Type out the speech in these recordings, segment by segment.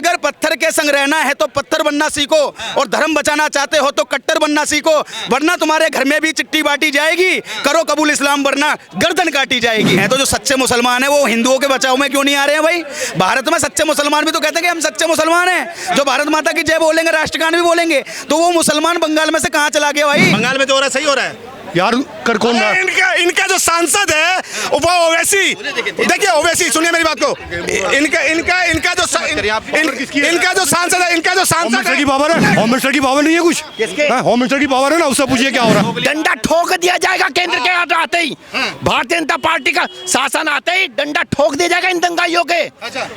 अगर पत्थर के संग रहना है तो पत्थर बनना सीखो, और धर्म बचाना चाहते हो तो कट्टर बनना सीखो, वरना तुम्हारे घर में भी चिट्ठी बांटी जाएगी, करो कबूल इस्लाम वरना गर्दन काटी जाएगी। है तो जो सच्चे मुसलमान है वो हिंदुओं के बचाव में क्यों नहीं आ रहे हैं भाई? भारत में सच्चे मुसलमान भी तो कहते हैं कि हम सच्चे मुसलमान हैं, जो भारत माता की जय बोलेंगे, राष्ट्रगान भी बोलेंगे, तो वो मुसलमान बंगाल में से कहाँ चला गया भाई? बंगाल में जो हो रहा है सही हो रहा है यार कर कौन रहा? इनका जो सांसद है वो ओवैसी, देखिए ओवैसी, सुनिए मेरी बात को, इनका जो सांसद है, इनका जो सांसद मिनिस्टर की पावर है, होम मिनिस्टर की पावर नहीं है कुछ? होम मिनिस्टर की पावर है ना, उससे पूछिए क्या हो रहा है। डंडा ठोक दिया जाएगा केंद्र के हाथ आते ही, भारतीय जनता पार्टी का शासन आते ही डंडा ठोक दिया जाएगा इन दंगाइयों के।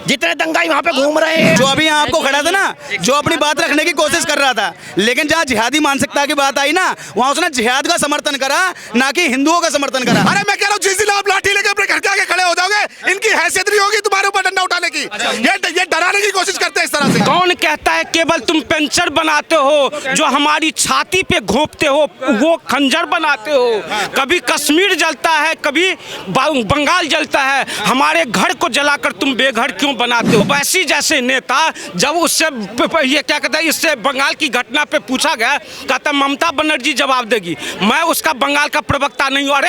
जितने दंगाई वहाँ पे घूम रहे हैं, जो अभी यहाँ आपको खड़ा था ना, जो अपनी बात रखने की कोशिश कर रहा था, लेकिन जहाँ जिहादी मानसिकता की बात आई ना, वहाँ उसने जिहाद का समर्थन करा, ना कि हिंदुओं का समर्थन करा। अरे मैं कह रहा हूँ जिस दिन आप लाठी लेके अपने घर के आगे खड़े हो जाओगे, इनकी हैसियत नहीं होगी तुम्हारे ऊपर डंडा उठाने की। ये डराने की कोशिश करते हैं इस तरह से। कौन कहता है केवल तुम पेंशन बनाते हो, जो हमारी छाती पे घोंपते हो वो खंजर बनाते हो? कभी कश्मीर जलता है, कभी बंगाल जलता है, हमारे घर को जलाकर तुम बेघर क्यों बनाते हो? वैसी जैसे नेता जब उससे ये क्या कहता है, इससे बंगाल की घटना पे पूछा गया, कहता ममता बनर्जी जवाब देगी, मैं उसका बंगाल का प्रवक्ता नहीं हूँ। अरे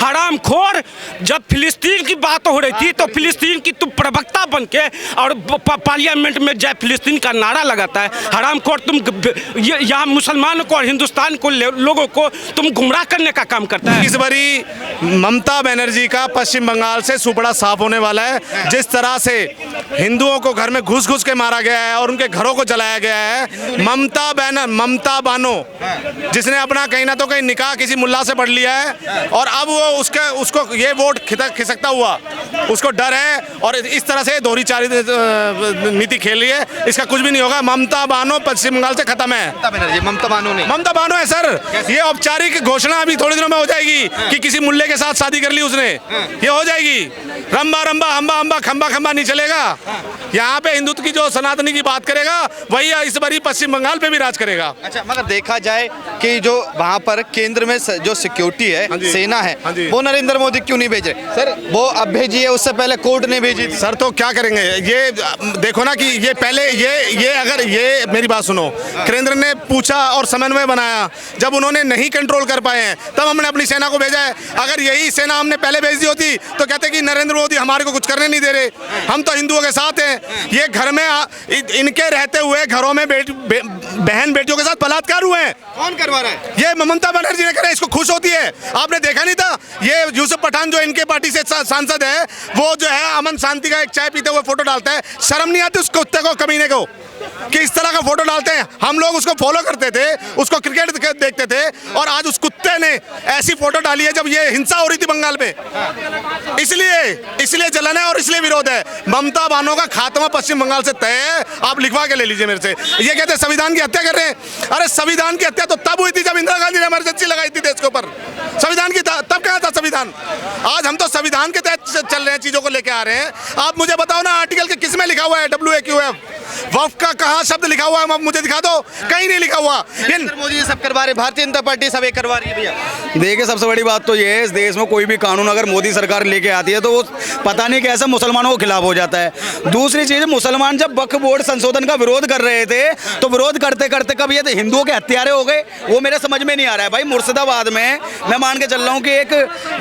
हरामखोर, जब फिलिस्तीन की बात हो रही थी तो फिलिस्तीन की तुम प्रवक्ता बन के और पार्लियामेंट में जय फिलिस्तीन का नारा लगाता है। हरामखोर, तुम यहाँ मुसलमानों को और हिंदुस्तान को लोगों को तुम गुमराह करने का काम करता है। इस बारी ममता बनर्जी का पश्चिम बंगाल से सुपड़ा साफ होने वाला है। जिस तरह से हिंदुओं को घर में घुस घुस के मारा गया है और उनके घरों को जलाया गया है, ममता बानो जिसने अपना कहीं ना तो कहीं निकाह किसी मुल्ला से पढ़ लिया है, और अब वो उसको ये वोट खिसकता हुआ उसको डर है, और इस तरह से दोहरी चारी नीति खेल रही है। इसका कुछ भी नहीं होगा। ममता बानो पश्चिम बंगाल से खत्म है। ममता बानो है सर। ये औपचारिक घोषणा अभी थोड़ी दिनों में हो जाएगी कि किसी मुल्ले के साथ शादी कर ली उसने, ये हो जाएगी। रंबा रंबा हम्बा हम्बा खंबा खंबा नहीं चलेगा। यहाँ पे हिंदुत्व की जो सनातनी की बात करेगा वही इस बारी पश्चिम बंगाल पे भी राज करेगा। अच्छा, मगर देखा जाए कि जो वहाँ पर केंद्र में जो सिक्योरिटी है, सेना है, वो नरेंद्र मोदी क्यों नहीं भेजे सर? वो अब भेजी है, उससे पहले कोर्ट ने भेजी थी। सर तो क्या करेंगे? ये देखो ना कि ये पहले ये अगर ये मेरी बात सुनो, केंद्र ने पूछा और समन्वय बनाया, जब उन्होंने नहीं कंट्रोल कर पाए हैं तब हमने अपनी सेना को भेजा है। अगर यही सेना हमने पहले भेज दी होती तो कहते कि नरेंद्र मोदी हमारे को कुछ करने नहीं दे रहे, हम तो हिंदुओं के साथ हैं। ये घर में इनके रहते हुए घरों में बहन बेटियों के साथ बलात्कार हुए हैं। कौन करवा रहा है? ये ममता बनर्जी ने करा, इसको खुश होती है। आपने देखा नहीं था ये यूसुफ पठान जो इनके पार्टी से सांसद है, वो जो है अमन शांति का एक चाय पीते हुए फोटो डालता है। शर्म नहीं आती उस कुत्ते को, कमीने को, कि इस तरह का फोटो डालते हैं? हम लोग उसको फॉलो करते थे, उसको क्रिकेट देखते थे, और आज उस कुत्ते ने ऐसी फोटो डाली है जब ये हिंसा हो रही थी बंगाल में। इसलिए जलन है और इसलिए विरोध है। ममता बानो का खात्मा पश्चिम बंगाल से तय है। आप लिखवा के ले लीजिए मेरे से। ये कहते हैं संविधान की हत्या कर रहे हैं। अरे संविधान की हत्या तो तब हुई थी जब इंदिरा गांधी ने इमरजेंसी लगाई थी देश के ऊपर। संविधान की तब कहाँ था संविधान? आज हम तो संविधान के तहत चल रहे हैं, चीजों को लेके आ रहे हैं। आप मुझे बताओ ना, आर्टिकल के किस में लिखा हुआ है WAQF? वफ का कहाँ शब्द लिखा हुआ है? मुझे दिखा दो, कहीं नहीं लिखा हुआ। मोदी ये सब करवा रहे, भारतीय जनता पार्टी सब एक करवा रही है भैया। देखिए, सबसे बड़ी बात तो ये है, इस देश में कोई भी कानून अगर मोदी सरकार लेके आती है तो वो पता नहीं कैसे मुसलमानों के खिलाफ हो जाता है। दूसरी चीज, मुसलमान जब वक्फ बोर्ड संशोधन का विरोध कर रहे थे तो विरोध करते करते कब ये हिंदुओं के हत्यारे हो गए, वो मेरे समझ में नहीं आ रहा है भाई। मुर्शिदाबाद में मैं मान के चल रहा हूँ कि एक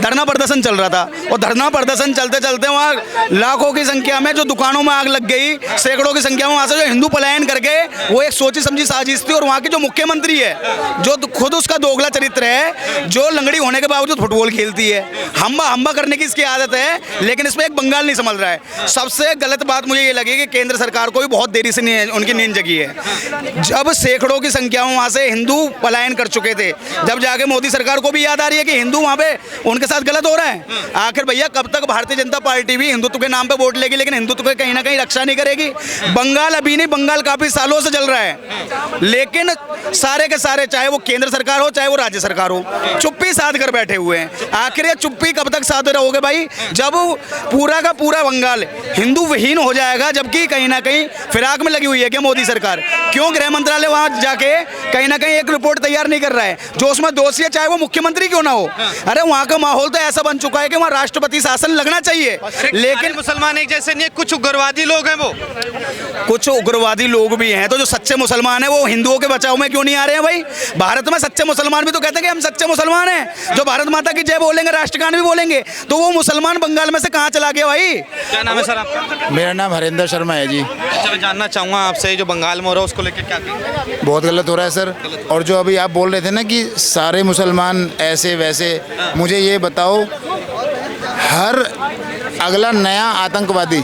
धरना प्रदर्शन चल रहा था, और धरना प्रदर्शन चलते चलते वहाँ लाखों की संख्या में जो दुकानों में आग लग गई, सैकड़ों की संख्या में वहाँ से जो हिंदू पलायन करके, वो एक सोची समझी साजिश थी। और वहाँ की जो मुख्यमंत्री है, जो खुद उसका दोगला चरित्र है, जो लंगड़ी होने के बावजूद फुटबॉल खेलती है, हम्बा करने की इसकी आदत है, लेकिन इसमें एक बंगाल नहीं संभल रहा है। सबसे गलत बात मुझे ये लगी कि केंद्र सरकार को भी बहुत देरी से उनकी नींद जगी है। जब सैकड़ों की संख्या में वहाँ से हिंदू पलायन कर चुके थे, जब जाके मोदी सरकार को भी याद आ रही है कि हिंदू वहाँ पे उनके साथ गलत हो रहा है। आखिर भैया कब तक भारतीय जनता पार्टी भी हिंदुत्व के नाम पे वोट लेगी लेकिन हिंदुत्व की कहीं ना कहीं रक्षा नहीं करेगी? बंगाल अभी नहीं, बंगाल काफी सालों से चल रहा है, लेकिन सारे के सारे, चाहे वो केंद्र सरकार हो चाहे वो राज्य सरकार हो, चुप्पी साध कर बैठे हुए हैं। आखिर ये चुप्पी कब तक साधे रहोगे भाई, जब पूरा का पूरा बंगाल हिंदू विहीन हो जाएगा? जबकि कहीं ना कहीं फिराक में लगी हुई है क्या मोदी सरकार? क्यों गृह मंत्रालय वहां जाके कहीं ना कहीं एक रिपोर्ट तैयार नहीं कर रहा है? जो उसमें दोषी है, चाहे वो मुख्यमंत्री क्यों ना हो, अरे वहां का माहौल तो ऐसा बन चुका है कि वहां राष्ट्रपति शासन लगना चाहिए। लेकिन मुसलमान एक जैसे नहीं है, कुछ उग्रवादी लोग हैं, वो कुछ उग्रवादी लोग भी हैं, तो जो सच्चे मुसलमान हैं वो हिंदुओं के बचाव में क्यों नहीं आ रहे हैं भाई? भारत में सच्चे मुसलमान भी तो कहते हैं कि हम सच्चे मुसलमान हैं, जो भारत माता की जय बोलेंगे, राष्ट्रगान भी बोलेंगे, तो वो मुसलमान बंगाल में से कहाँ चला गया भाई? क्या नाम है सर आपका? मेरा नाम हरिंदर शर्मा है जी। अच्छा, मैं जानना चाहूँगा आपसे, जो बंगाल में हो रहा है उसको लेकर क्या कहेंगे? बहुत गलत हो रहा है सर। और जो अभी आप बोल रहे थे ना कि सारे मुसलमान ऐसे वैसे, मुझे ये बताओ, हर अगला नया आतंकवादी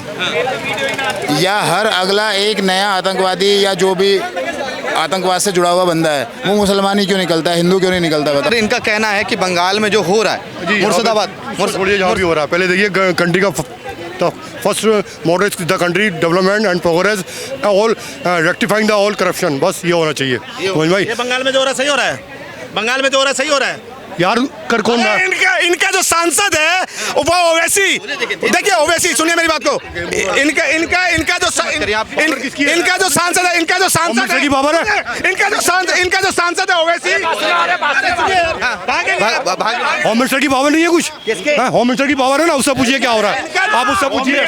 या हर अगला एक नया आतंकवादी या जो भी आतंकवाद से जुड़ा हुआ बंदा है, वो मुसलमान ही क्यों निकलता है, हिंदू क्यों नहीं निकलता? अरे बताओ। इनका कहना है कि बंगाल में जो हो रहा है, मुर्शिदाबाद छोड़िए जहाँ भी हो रहा है, पहले देखिए कंट्री का first motive the country development and progress, all rectifying the all corruption, बस ये होना चाहिए मोहन भाई। ये बंगाल में जो हो रहा है सही हो रहा है, बंगाल में जो हो रहा है सही हो रहा है यार कर कौन रहा है? इनका जो सांसद है वो ओवैसी, देखिए ओवैसी, सुनिए मेरी बात को, इनका जो सांसद है, इनका जो सांसद है, इनका जो सांसद है ओवैसी, होम मिनिस्टर की पावर नहीं है कुछ? होम मिनिस्टर की पावर है ना, उससे पूछिए क्या हो रहा है, आप उससे पूछिए।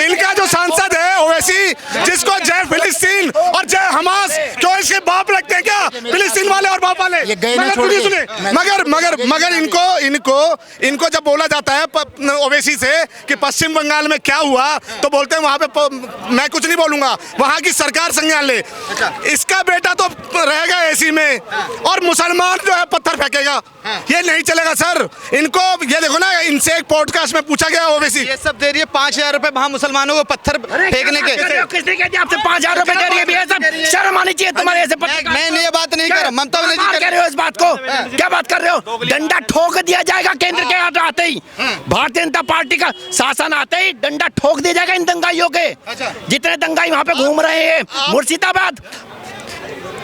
इनका जो सांसद है ओवैसी, जिसको जय फिलिस्तीन और जय हमास, क्यों इसके बाप लगते हैं क्या फिलिस्तीन वाले और बाप वाले? ये गए ना छोड़ के। सुनिए, मगर इनको जब बोला जाता है ओवैसी से कि पश्चिम बंगाल में क्या हुआ, तो बोलते हैं वहां पे मैं कुछ नहीं बोलूंगा, वहां की सरकार संज्ञान ले। इसका बेटा तो रहेगा एसी में और मुसलमान जो है पत्थर फेंकेगा, ये नहीं चलेगा सर। इनको ये देखो ना, इनसे एक पॉडकास्ट में पूछा गया ओवैसी, ये सब दे रही है 5,000 रुपए वहाँ मुसलमानों को पत्थर फेंकने के। किसने कह दिया आपसे 5,000 रुपए दे रही है? भैया सब शर्म आनी चाहिए तुम्हारे ऐसे मैं ये बात नहीं कर रहा, ममता बनर्जी कह रहे हो इस बात को, क्या बात कर रहे हो? डंडा ठोक दिया जाएगा केंद्र के हाथ आते ही, भारतीय जनता पार्टी का शासन आते ही डंडा ठोक दिया जाएगा इन दंगाइयों के। जितने दंगाई वहां पे घूम रहे हैं, मुर्शिदाबाद,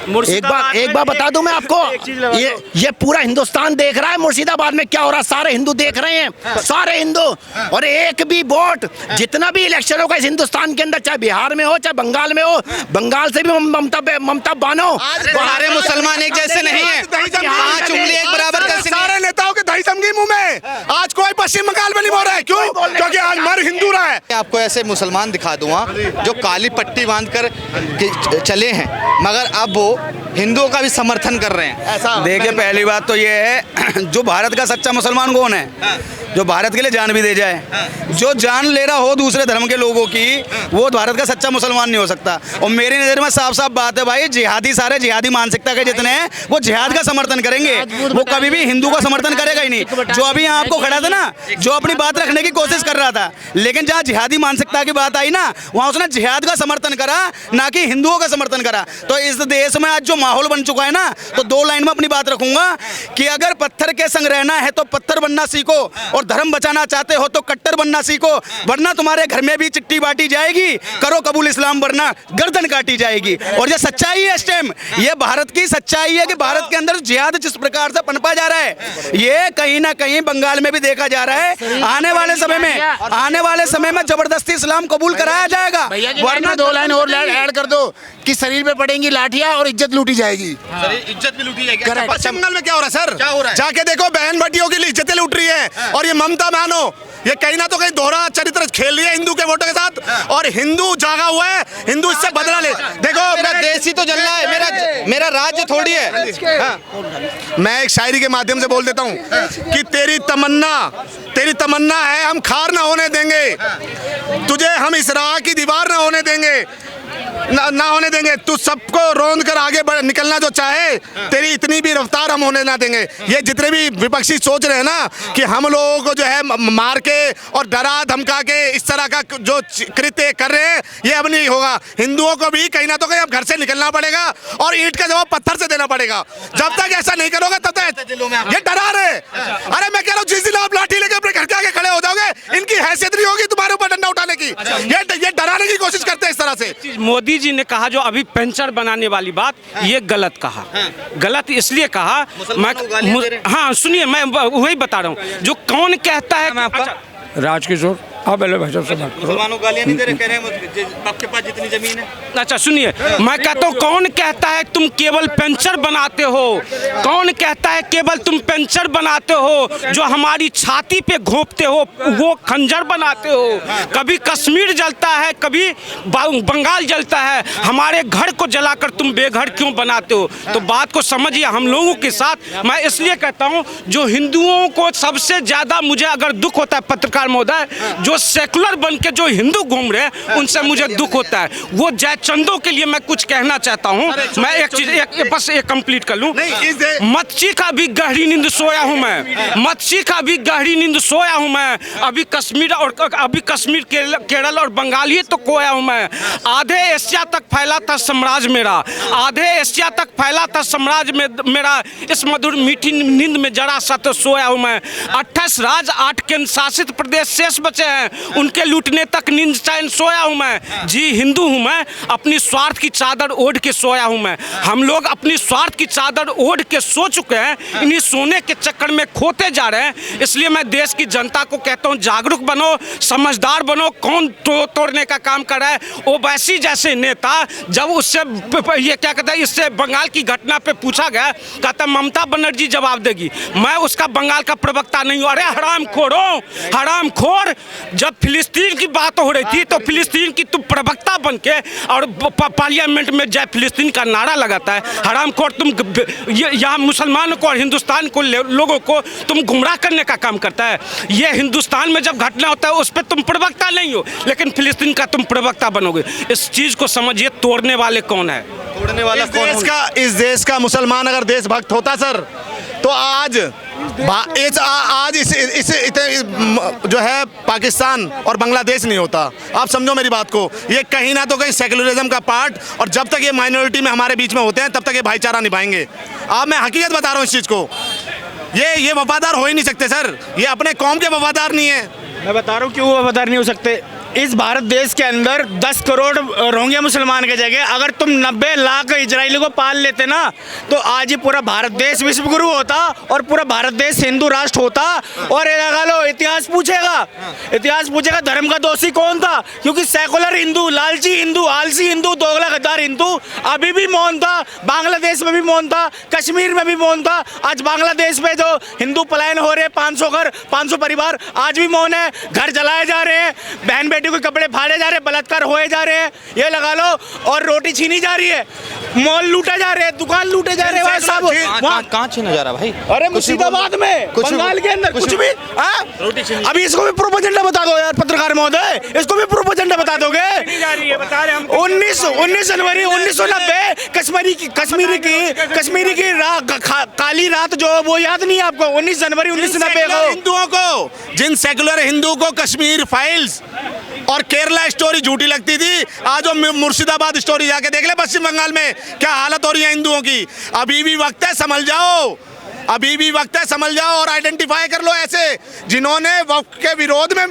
एक बार बता दूं मैं आपको, ये पूरा हिंदुस्तान देख रहा है मुर्शिदाबाद में क्या हो रहा है, सारे हिंदू देख रहे हैं, सारे हिंदू। और एक भी वोट, जितना भी इलेक्शन होगा इस हिंदुस्तान के अंदर, चाहे बिहार में हो चाहे बंगाल में हो, बंगाल से भी ममता बानो। सारे मुसलमान एक जैसे नहीं है, 5 उंगली एक बराबर कैसे नहीं? सारे नेताओं के दही जमगी मुंह में, आज कोई पश्चिम बंगाल में नहीं बोल रहा है, क्यों? क्योंकि आज मर हिंदू रहा है। आपको ऐसे मुसलमान दिखा दूंगा जो काली पट्टी बांधकर चले हैं, मगर अब वो हिंदुओं का भी समर्थन कर रहे हैं। ऐसा देखिए, पहली बात तो ये है, जो भारत का सच्चा मुसलमान कौन है? जो भारत के लिए जान भी दे जाए, जो जान ले रहा हो दूसरे धर्म के लोगों की, वो भारत का सच्चा मुसलमान नहीं हो सकता। और मेरी नज़र में साफ साफ बात है भाई, जिहादी, सारे जिहादी मानसिकता के जितने हैं वो जिहाद का समर्थन करेंगे, वो कभी भी हिंदू का समर्थन करेगा ही नहीं। जो अभी यहाँ आपको खड़ा था ना, जो अपनी बात रखने की कोशिश कर रहा था, लेकिन जहाँ जिहादी मानसिकता की बात आई ना, वहाँ उसने जिहाद का समर्थन करा, ना कि हिंदुओं का समर्थन करा। तो इस देश में आज जो माहौल बन चुका है ना, तो 2 लाइन में अपनी बात रखूंगा कि अगर पत्थर के संग रहना है तो पत्थर बनना सीखो, और धर्म बचाना चाहते हो तो कट्टर बनना सीखो, वरना तुम्हारे घर में भी चिट्ठी बांटी जाएगी, करो कबूल इस्लाम वरना गर्दन काटी जाएगी। और ये सच्चाई है, इस टाइम ये भारत की सच्चाई है कि भारत के अंदर जिहाद जिस प्रकार से पनपा जा रहा है, ये कहीं ना कहीं बंगाल में भी देखा जा रहा है। आने वाले समय में जबरदस्ती इस्लाम कबूल कराया जाएगा, वरना 2 लाइन और ऐड कर दो कि शरीर पे पड़ेंगी लाठियां और इज्जत लूटी जाएगी। इज्जत भी लूटी जाएगी। पश्चिम बंगाल में क्या हो रहा है सर? क्या हो रहा है? जाके देखो, बहन बेटियों की इज्जतें लूट रही है। और ये ममता मानो, ये कहीं ना तो कहीं दोहरा चरित्र खेल रही है हिंदू के वोटों के साथ, और हिंदू जागा हुआ है, हिंदू इससे बदला ले। देखो, मेरा देश ही तो जल रहा है, मेरा राज्य थोड़ी है। मैं एक शायरी के माध्यम से बोल देता हूँ कि तेरी तमन्ना है हम खार ना होने देंगे, तुझे हम इस राह की दीवार ना होने देंगे, ना होने देंगे। तू सबको रोंद कर आगे निकलना जो चाहे, तेरी इतनी भी रफ्तार हम होने ना देंगे। ये जितने भी विपक्षी सोच रहे हैं ना कि हम लोगों को जो है मार के और डरा धमका के इस तरह का जो कृत्य कर रहे हैं, ये अब नहीं होगा। हिंदुओं को भी कहीं ना तो कहीं अब घर से निकलना पड़ेगा और ईंट का जवाब पत्थर से देना पड़ेगा। जब तक ऐसा नहीं करोगे तब तक ये डरा रहे। अरे मैं कह रहा हूँ, जिस दिन आप लाठी लेके अपने घर के आगे खड़े हो जाओगे, इनकी हैसियत नहीं होगी तुम्हारी। हमारे ऊपर डंडा उठाने की। ये डराने की कोशिश करते हैं इस तरह से। मोदी जी ने कहा जो अभी पेंशन बनाने वाली बात, ये गलत कहा। गलत इसलिए कहा, हाँ सुनिए, मैं वही बता रहा हूँ जो कौन कहता है। अच्छा, राजकिशोर, आप पहले भाई साहब से बात करो। मुसलमानों को गालियां नहीं दे रहे, कह रहे हैं आपके पास जितनी जमीन है। अच्छा सुनिए, मैं कहता हूँ कौन कहता है तुम केवल पेंशन बनाते हो? कौन कहता है केवल तुम पेंशन बनाते हो? जो हमारी छाती पे घोंपते हो वो खंजर बनाते हो। कभी कश्मीर जलता है, कभी बंगाल जलता है, हमारे घर को जलाकर तुम बेघर क्यों बनाते हो? तो बात को समझिए हम लोगों के साथ। मैं इसलिए कहता हूँ जो हिंदुओं को सबसे ज्यादा मुझे अगर दुख होता है पत्रकार महोदय, जो सेकुलर बन के जो हिंदू घूम रहे हैं उनसे मुझे दुख होता है। वो जयचंदों के लिए मैं कुछ कहना चाहता हूं। मैं एक चीज बस एक कंप्लीट कर लूं। मच्छी का भी गहरी नींद सोया हूं मैं, मच्छी का भी गहरी नींद सोया हूं मैं। अभी कश्मीर केरल और बंगाल ही तो खोया हूं मैं। आधे एशिया तक फैला था साम्राज्य मेरा, आधे एशिया तक फैला था साम्राज्य मेरा। इस मधुर मीठी नींद में जरा सा तो सोया हूं मैं। 28 राज्य, 8 केंद्र शासित प्रदेश शेष बचे हैं, उनके लूटने तक नींद चैन सोया हूं मैं। जी हिंदू हूं मैं, अपनी स्वार्थ की चादर ओढ़ के सोया हूं मैं। हम लोग अपनी स्वार्थ की चादर ओढ़ के सो चुके हैं, इन्हीं सोने के चक्कर में खोते जा रहे हैं। इसलिए मैं देश की जनता को कहता हूं जागरूक बनो, समझदार बनो। कौन तोड़ने का काम कर रहा है? ओवैसी जैसे नेता जब उससे ये क्या कहता है, इससे बंगाल की घटना पे पूछा गया, कहता ममता बनर्जी जवाब देगी। मैं उसका बंगाल का प्रवक्ता नहीं हूं। अरे हरामखोरों, हरामखोर, जब फिलिस्तीन की बात हो रही थी तो फिलिस्तीन की तुम प्रवक्ता बन के और पार्लियामेंट में जय फिलिस्तीन का नारा लगाता है। हरामखोर, तुम यहाँ मुसलमानों को और हिंदुस्तान को लोगों को तुम गुमराह करने का काम करता है। ये हिंदुस्तान में जब घटना होता है उस पर तुम प्रवक्ता नहीं हो, लेकिन फिलिस्तीन का तुम प्रवक्ता बनोगे। इस चीज को समझिए, तोड़ने वाले कौन है? तोड़ने वाला कौन? इस देश का मुसलमान अगर देशभक्त होता सर, तो आज जो है पाकिस्तान और बांग्लादेश नहीं होता। आप समझो मेरी बात को, ये कहीं ना तो कहीं सेकुलरिज्म का पार्ट, और जब तक ये माइनॉरिटी में हमारे बीच में होते हैं तब तक ये भाईचारा निभाएंगे। अब मैं हकीकत बता रहा हूँ इस चीज़ को, ये वफादार हो ही नहीं सकते सर, ये अपने कौम के वफादार नहीं है। मैं बता रहा हूँ क्यों वफादार नहीं हो सकते। इस भारत देश के अंदर 10 करोड़ रोहिंग्या मुसलमान की जगह अगर तुम 90 लाख इजरायली को पाल लेते ना, तो आज ही पूरा भारत देश विश्वगुरु होता और पूरा भारत देश हिंदू राष्ट्र होता। और ये लगा लो, इतिहास पूछेगा धर्म का दोषी कौन था, क्योंकि सेकुलर हिंदू, लालची हिंदू, आलसी हिंदू, दोगला गद्दार हिंदू अभी भी मौन था। बांग्लादेश में भी मौन था, कश्मीर में भी मौन था। आज बांग्लादेश में जो हिंदू पलायन हो रहे, 500 घर, 500 परिवार आज भी मौन है। घर जलाए जा रहे हैं, बहन बेटी के कपड़े फाड़े जा रहे हैं, बलात्कार होए जा रहे हैं, ये लगा लो, और रोटी छीनी जा रही है, मॉल लूटे जा रहे हैं, दुकान लूटे जा रहे हैं। सब कहाँ छीना जा रहा भाई? अरे मुर्शिदाबाद में, बंगाल के अंदर कुछ भी। अभी इसको भी प्रोपेगेंडा बता दो यार पत्रकार महोदय, इसको भी प्रोपेगेंडा बता दोगे? 19 जनवरी 1990 कश्मीरी की काली रात जो, वो याद नहीं है आपको? 19 जनवरी 1990 को हिंदुओं को, जिन सेकुलर हिंदू को कश्मीर फाइल्स और केरला स्टोरी झूठी लगती थी, आज वो मुर्शिदाबाद स्टोरी जाके देख ले पश्चिम बंगाल में क्या हालत हो रही है हिंदुओं की। अभी भी वक्त है, समझ जाओ, अभी भी वक्त है, समझ जाओ और आइडेंटिफाई कर लो ऐसे जिन्होंने वक्त के विरोध में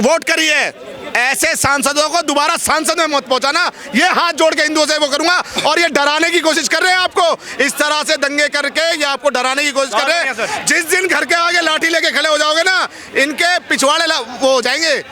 वोट करी है। ऐसे सांसदों को दोबारा सांसद में मत पहुंचाना, ये हाथ जोड़ के हिंदुओं से वो करूंगा। और ये डराने की कोशिश कर रहे हैं आपको, इस तरह से दंगे करके ये आपको डराने की कोशिश कर रहे हैं। जिस दिन घर के आगे लाठी लेके खड़े हो जाओगे ना, इनके पिछवाड़े वो हो जाएंगे।